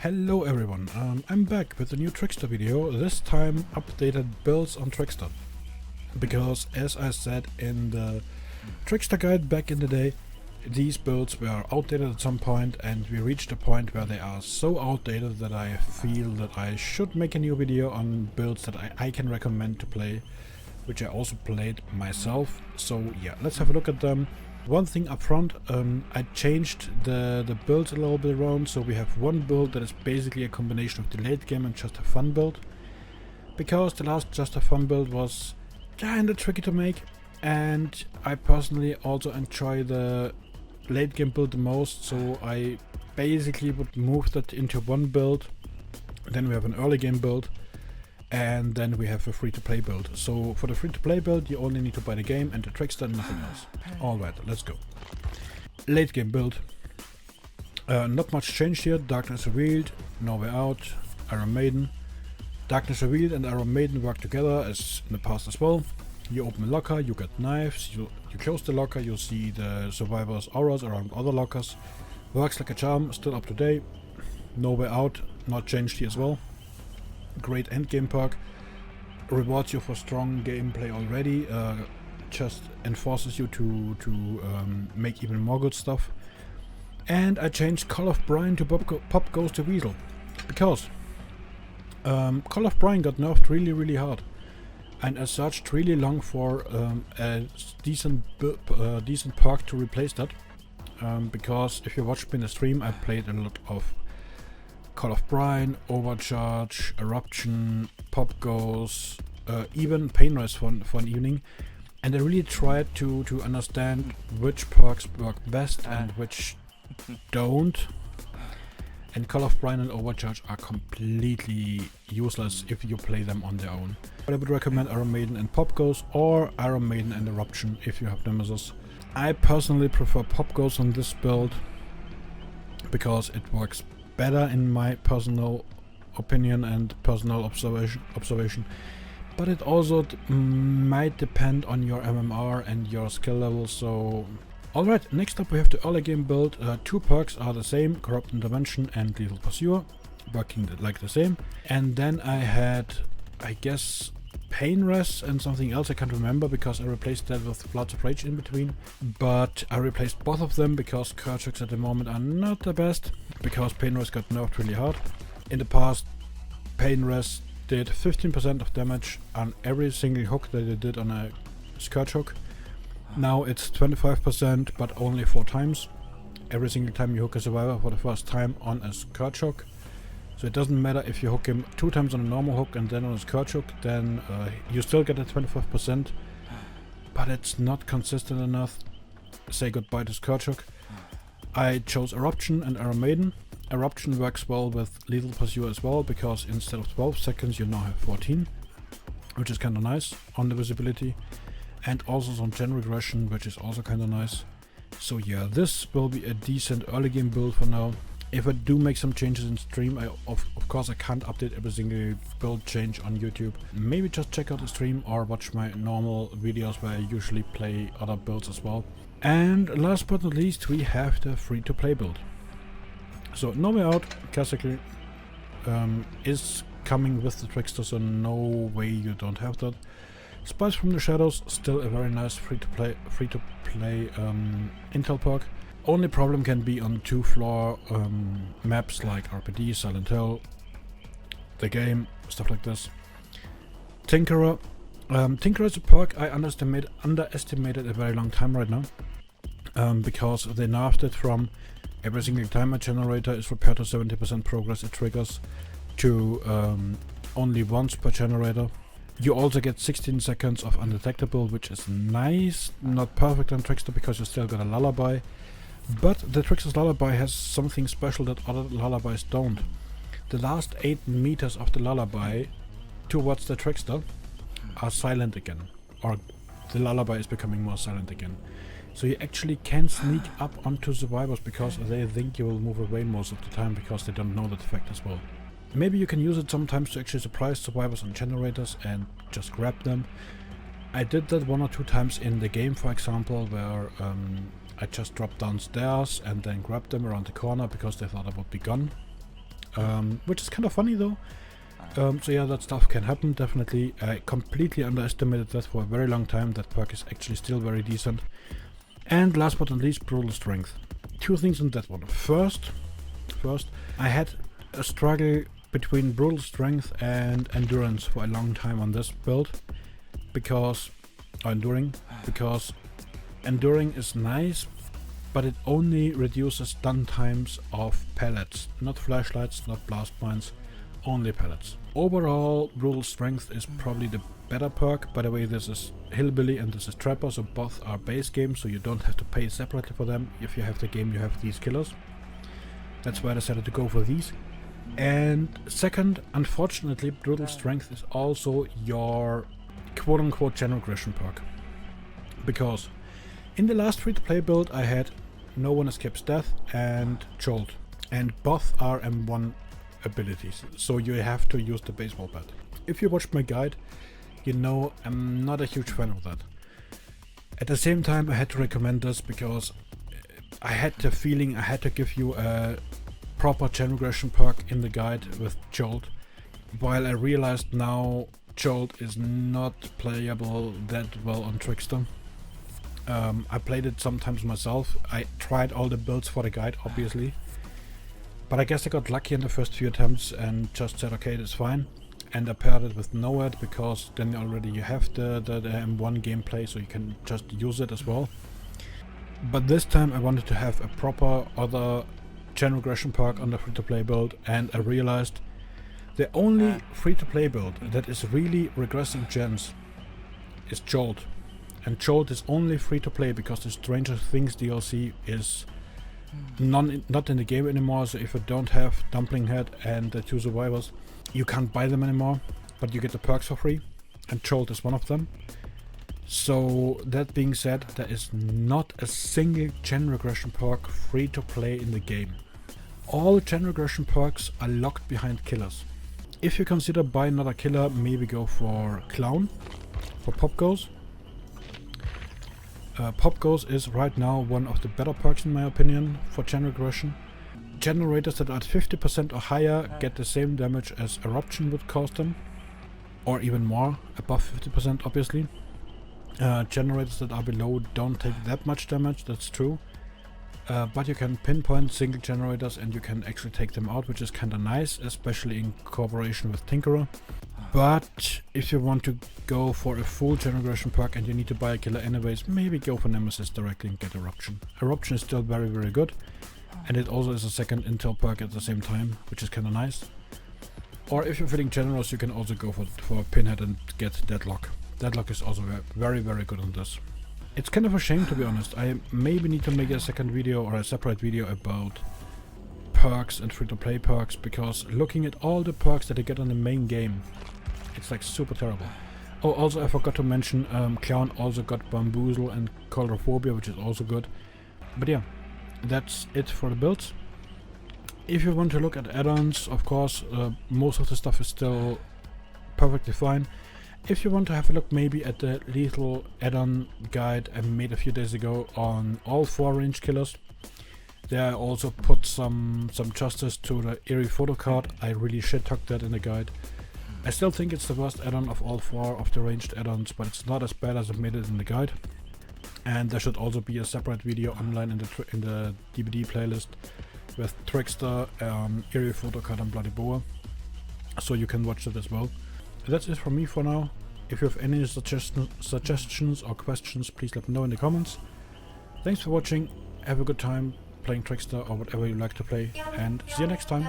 Hello everyone, I'm back with a new Trickster video, this time updated builds on Trickster. Because as I said in the Trickster guide back in the day, these builds were outdated at some point and we reached a point where they are so outdated that I feel that I should make a new video on builds that I can recommend to play, which I also played myself. So yeah, let's have a look at them. One thing up front, I changed the builds a little bit around, so we have one build that is basically a combination of the late game and just a fun build. Because the last just a fun build was kinda tricky to make, and I personally also enjoy the late game build the most, so I basically would move that into one build. Then we have an early game build, and then we have a free-to-play build. So for the free-to-play build you only need to buy the game and the Trickster and nothing else. Alright, let's go. Late game build. Not much changed here. Darkness Revealed, No Way Out, Iron Maiden. Darkness Revealed and Iron Maiden work together as in the past as well. You open a locker, you get knives, you close the locker, you see the survivors' auras around other lockers. Works like a charm, still up to date. No Way Out, not changed here as well. Great endgame perk, rewards you for strong gameplay already, just enforces you to make even more good stuff. And I changed Call of Brine to Pop Goes the Weasel, because Call of Brine got nerfed really hard, and I searched really long for a decent perk to replace that, because if you watched me in the stream, I played a lot of Call of Brine, Overcharge, Eruption, Pop Goes, even Painrise for an evening, and I really tried to understand which perks work best and which don't. And Call of Brine and Overcharge are completely useless if you play them on their own. But I would recommend Iron Maiden and Pop Goes, or Iron Maiden and Eruption if you have Nemesis. I personally prefer Pop Goes on this build because it works better in my personal opinion and personal observation, but it also might depend on your MMR and your skill level. So alright, next up we have the early game build. Two perks are the same, Corrupt Intervention and Lethal Pursuer, working like the same. And then I had, I guess, Painrise and something else I can't remember because I replaced that with Floods of Rage in between. But I replaced both of them because Kerchuks at the moment are not the best, because Painrise got nerfed really hard. In the past, Painrise did 15% of damage on every single hook that it did on a Scourge hook. Now it's 25%, but only 4 times. Every single time you hook a survivor for the first time on a Scourge hook. So it doesn't matter if you hook him 2 times on a normal hook and then on a Scourge hook, then you still get a 25%, but it's not consistent enough. Say goodbye to Scourge hook. I chose Eruption and Iron Maiden. Eruption works well with Lethal Pursuer as well, because instead of 12 seconds you now have 14, which is kinda nice on the visibility. And also some gen regression, which is also kinda nice. So yeah, this will be a decent early game build for now. If I do make some changes in stream, of course I can't update every single build change on YouTube. Maybe just check out the stream or watch my normal videos where I usually play other builds as well. And last but not least, we have the free-to-play build. So No Way Out, classically, is coming with the Trickster, so no way you don't have that. Spies from the Shadows, still a very nice free-to-play intel perk. Only problem can be on 2-floor maps like RPD, Silent Hill, the game, stuff like this. Tinkerer. Tinkerer is a perk I underestimated a very long time right now, because they nerfed it from every single time a generator is repaired to 70% progress it triggers to only once per generator. You also get 16 seconds of undetectable, which is nice. Not perfect on Trickster because you still got a lullaby. But the Trickster's lullaby has something special that other lullabies don't. The last 8 meters of the lullaby towards the Trickster are silent again. Or the lullaby is becoming more silent again. So you actually can sneak up onto survivors because they think you will move away most of the time because they don't know that effect as well. Maybe you can use it sometimes to actually surprise survivors on generators and just grab them. I did that 1 or 2 times in the game, for example, where I just dropped downstairs and then grabbed them around the corner because they thought I would be gone. which is kind of funny though. So yeah, that stuff can happen, definitely. I completely underestimated that for a very long time. That perk is actually still very decent. And last but not least, Brutal Strength. Two things on that one. First, I had a struggle between Brutal Strength and Endurance for a long time on this build. Because Enduring is nice, but it only reduces stun times of pellets. Not flashlights, not blast mines, only pellets. Overall, Brutal Strength is probably the better perk. By the way, this is Hillbilly and this is Trapper, so both are base games, so you don't have to pay separately for them. If you have the game, you have these killers. That's why I decided to go for these. And second, unfortunately, Brutal Strength is also your quote-unquote general aggression perk. Because in the last free-to-play build I had No One Escapes Death and Jolt. And both are M1 abilities, so you have to use the baseball bat. If you watched my guide, you know I'm not a huge fan of that. At the same time, I had to recommend this because I had the feeling I had to give you a proper general aggression perk in the guide with Jolt, while I realized now Jolt is not playable that well on Trickster. I played it sometimes myself. I tried all the builds for the guide, obviously. But I guess I got lucky in the first few attempts and just said, okay, that's fine. And I paired it with NOAD because then already you have the M1 gameplay, so you can just use it as well. But this time I wanted to have a proper other general aggression perk on the free-to-play build, and I realized the only free-to-play build that is really regressing gens is Jolt. And Jolt is only free-to-play because the Stranger Things DLC is not in the game anymore, so if you don't have Dumpling Head and the two survivors, you can't buy them anymore, but you get the perks for free, and Jolt is one of them. So that being said, there is not a single general aggression perk free to play in the game. All general aggression perks are locked behind killers. If you consider buy another killer, maybe go for Clown, for Pop Goes. Pop Goes is right now one of the better perks in my opinion for general aggression. Generators that are at 50% or higher get the same damage as Eruption would cause them, or even more, above 50% obviously. Generators that are below don't take that much damage, that's true. But you can pinpoint single generators and you can actually take them out, which is kinda nice, especially in cooperation with Tinkerer. But if you want to go for a full general aggression perk and you need to buy a killer anyways, maybe go for Nemesis directly and get Eruption. Eruption is still very very good, and it also is a second intel perk at the same time, which is kinda nice. Or if you're feeling generous, you can also go for Pinhead and get Deadlock. Deadlock is also very very good on this. It's kind of a shame, to be honest. I maybe need to make a second video or a separate video about perks and free-to-play perks, because looking at all the perks that I get on the main game, it's like super terrible. Oh, also I forgot to mention, Clown also got Bamboozle and Coulrophobia, which is also good. But yeah, that's it for the builds. If you want to look at add-ons, of course, most of the stuff is still perfectly fine. If you want to have a look maybe at the lethal add-on guide I made a few days ago on all 4 range killers, there I also put some justice to the Eerie photo card. I really shit-talked that in the guide. I still think it's the worst add-on of all 4 of the ranged add-ons, but it's not as bad as I made it in the guide. And there should also be a separate video online in the DVD playlist with Trickster, Eerie photo card and Bloody Boa, so you can watch it as well. That's it from me for now. If you have any suggestions or questions, please let me know in the comments. Thanks for watching, have a good time playing Trickster or whatever you like to play, and see you next time.